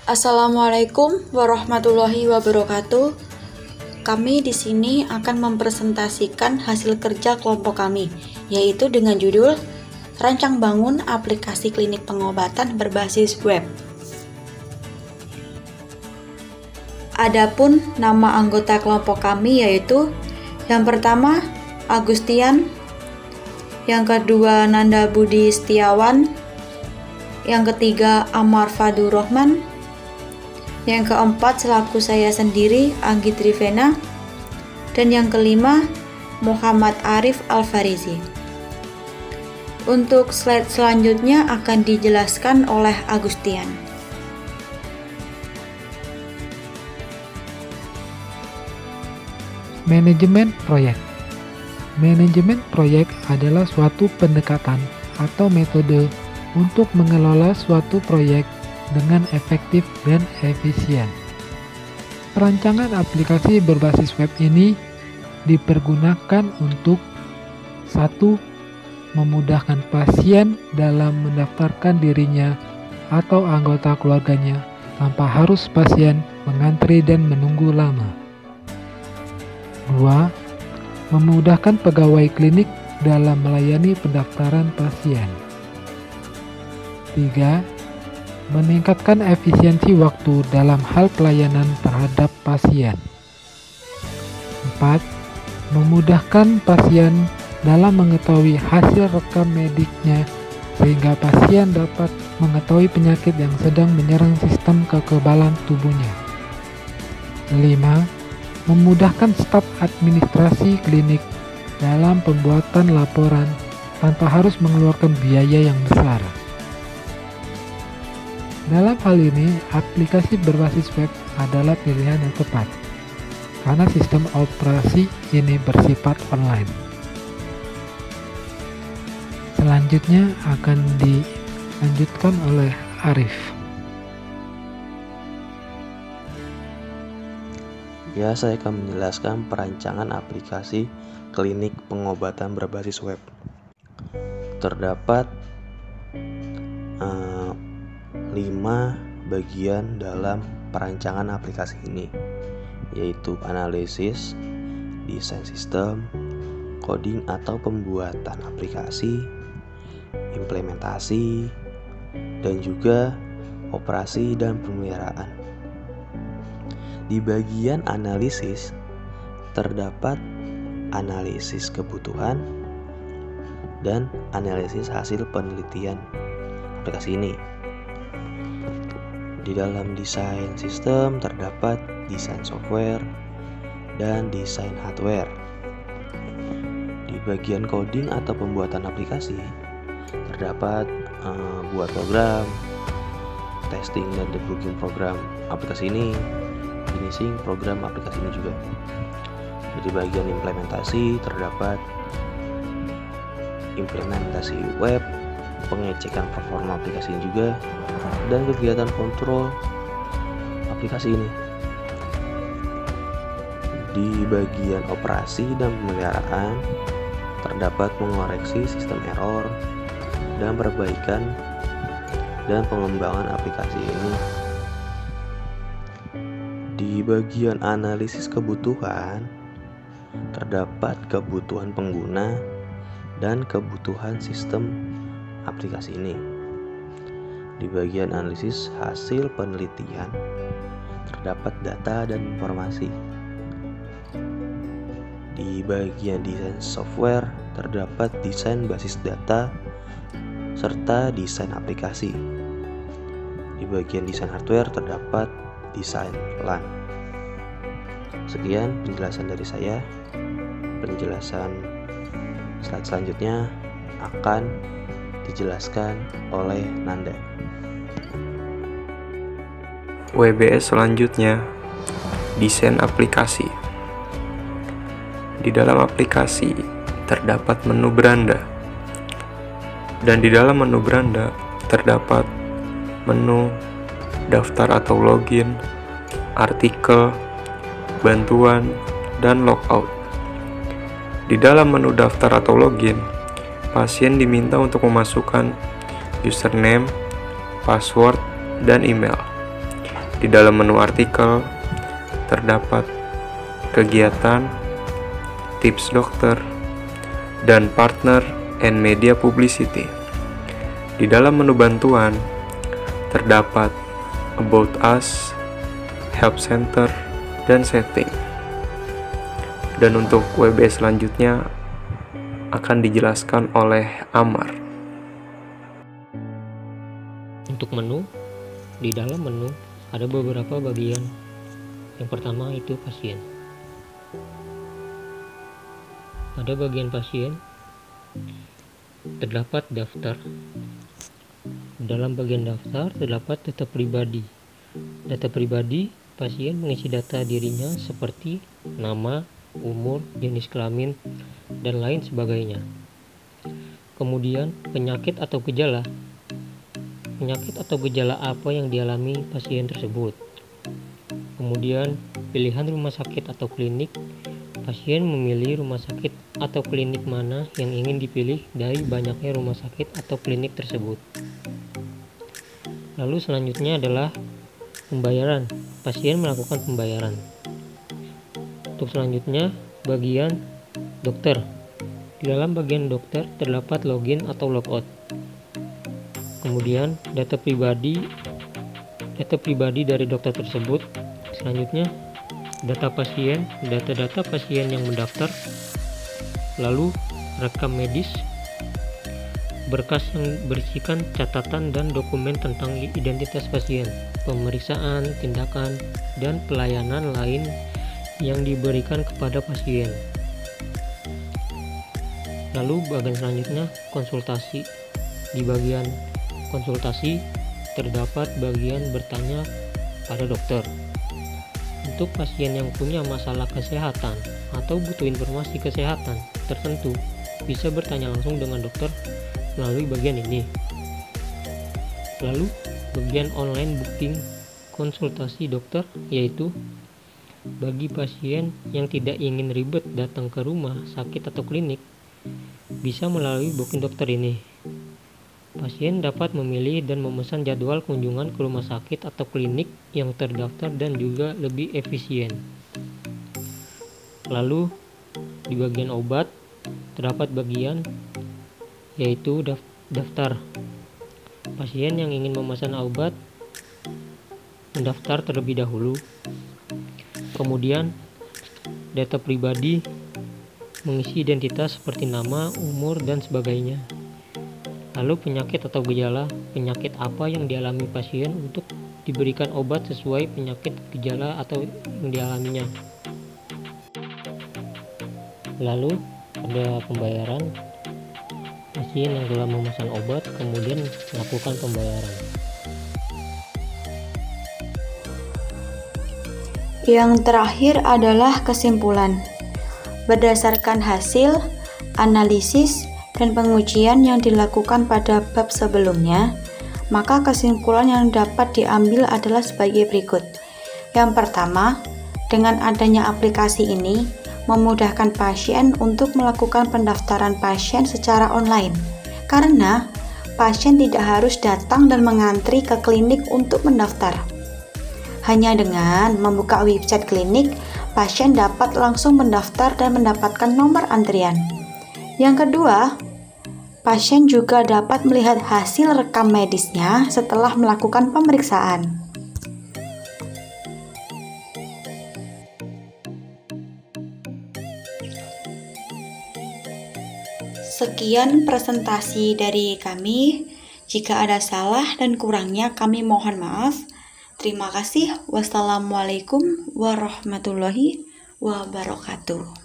Assalamualaikum warahmatullahi wabarakatuh. Kami di sini akan mempresentasikan hasil kerja kelompok kami, yaitu dengan judul Rancang Bangun Aplikasi Klinik Pengobatan Berbasis Web. Adapun nama anggota kelompok kami yaitu yang pertama Agustian, yang kedua Nanda Budi Setiawan, yang ketiga Amar Fadur Rahman, yang keempat selaku saya sendiri Anggi Trivena, dan yang kelima Muhammad Arif Alfarizi. Untuk slide selanjutnya akan dijelaskan oleh Agustian. Manajemen proyek. Manajemen proyek adalah suatu pendekatan atau metode untuk mengelola suatu proyek dengan efektif dan efisien. Perancangan aplikasi berbasis web ini dipergunakan untuk 1. Memudahkan pasien dalam mendaftarkan dirinya atau anggota keluarganya tanpa harus pasien mengantri dan menunggu lama. 2. Memudahkan pegawai klinik dalam melayani pendaftaran pasien. 3. Meningkatkan efisiensi waktu dalam hal pelayanan terhadap pasien. 4. Memudahkan pasien dalam mengetahui hasil rekam mediknya sehingga pasien dapat mengetahui penyakit yang sedang menyerang sistem kekebalan tubuhnya. 5. Memudahkan staf administrasi klinik dalam pembuatan laporan tanpa harus mengeluarkan biaya yang besar. Dalam hal ini, aplikasi berbasis web adalah pilihan yang tepat, karena sistem operasi ini bersifat online. Selanjutnya akan dilanjutkan oleh Arif. Ya, saya akan menjelaskan perancangan aplikasi klinik pengobatan berbasis web. Terdapat 5 bagian dalam perancangan aplikasi ini, yaitu analisis, desain sistem, coding atau pembuatan aplikasi, implementasi, dan juga operasi dan pemeliharaan. Di bagian analisis terdapat analisis kebutuhan dan analisis hasil penelitian aplikasi ini. Di dalam desain sistem terdapat desain software dan desain hardware. Di bagian coding atau pembuatan aplikasi terdapat buat program, testing dan debugging program aplikasi ini, finishing program aplikasi ini juga. Di bagian implementasi terdapat implementasi web, pengecekan performa aplikasi ini juga, dan kegiatan kontrol aplikasi ini. Di bagian operasi dan pemeliharaan terdapat mengoreksi sistem error dan perbaikan dan pengembangan aplikasi ini. Di bagian analisis kebutuhan terdapat kebutuhan pengguna dan kebutuhan sistem aplikasi ini. Di bagian analisis hasil penelitian terdapat data dan informasi. Di bagian desain software terdapat desain basis data serta desain aplikasi. Di bagian desain hardware terdapat desain LAN. Sekian penjelasan dari saya. Penjelasan slide selanjutnya akan dijelaskan oleh Nanda. WBS selanjutnya, desain aplikasi. Di dalam aplikasi terdapat menu beranda, dan di dalam menu beranda terdapat menu daftar atau login, artikel, bantuan, dan logout. Di dalam menu daftar atau login, pasien diminta untuk memasukkan username, password, dan email. Di dalam menu artikel terdapat kegiatan, tips dokter, dan partner and media publicity. Di dalam menu bantuan terdapat About Us, Help Center, dan Setting. Dan untuk WBS selanjutnya akan dijelaskan oleh Amar. Untuk menu, di dalam menu ada beberapa bagian. Yang pertama itu pasien. Pada bagian pasien terdapat daftar. Dalam bagian daftar terdapat data pribadi. Data pribadi pasien mengisi data dirinya seperti nama, umur, jenis kelamin, dan lain sebagainya. Kemudian penyakit atau gejala. Penyakit atau gejala apa yang dialami pasien tersebut. Kemudian pilihan rumah sakit atau klinik. Pasien memilih rumah sakit atau klinik mana yang ingin dipilih dari banyaknya rumah sakit atau klinik tersebut. Lalu selanjutnya adalah pembayaran. Pasien melakukan pembayaran. Untuk selanjutnya bagian dokter. Di dalam bagian dokter terdapat login atau logout. Kemudian data pribadi dari dokter tersebut. Selanjutnya data pasien, data-data pasien yang mendaftar. Lalu rekam medis, berkas yang berisikan catatan dan dokumen tentang identitas pasien, pemeriksaan, tindakan, dan pelayanan lain yang diberikan kepada pasien. Lalu bagian selanjutnya konsultasi. Di bagian konsultasi terdapat bagian bertanya pada dokter. Untuk pasien yang punya masalah kesehatan atau butuh informasi kesehatan tertentu, bisa bertanya langsung dengan dokter melalui bagian ini. Lalu bagian online booking konsultasi dokter, yaitu bagi pasien yang tidak ingin ribet datang ke rumah sakit atau klinik, bisa melalui booking dokter ini. Pasien dapat memilih dan memesan jadwal kunjungan ke rumah sakit atau klinik yang terdaftar dan juga lebih efisien. Lalu di bagian obat terdapat bagian yaitu daftar. Pasien yang ingin memesan obat mendaftar terlebih dahulu. Kemudian data pribadi, mengisi identitas seperti nama, umur, dan sebagainya. Lalu penyakit atau gejala, penyakit apa yang dialami pasien untuk diberikan obat sesuai penyakit gejala atau yang dialaminya. Lalu ada pembayaran. Pasien yang telah memesan obat kemudian melakukan pembayaran. Yang terakhir adalah kesimpulan. Berdasarkan hasil, analisis, dan pengujian yang dilakukan pada bab sebelumnya, maka kesimpulan yang dapat diambil adalah sebagai berikut. Yang pertama, dengan adanya aplikasi ini, memudahkan pasien untuk melakukan pendaftaran pasien secara online, karena pasien tidak harus datang dan mengantri ke klinik untuk mendaftar. Hanya dengan membuka website klinik, pasien dapat langsung mendaftar dan mendapatkan nomor antrian. Yang kedua, pasien juga dapat melihat hasil rekam medisnya setelah melakukan pemeriksaan. Sekian presentasi dari kami. Jika ada salah dan kurangnya kami mohon maaf. Terima kasih. Wassalamualaikum warahmatullahi wabarakatuh.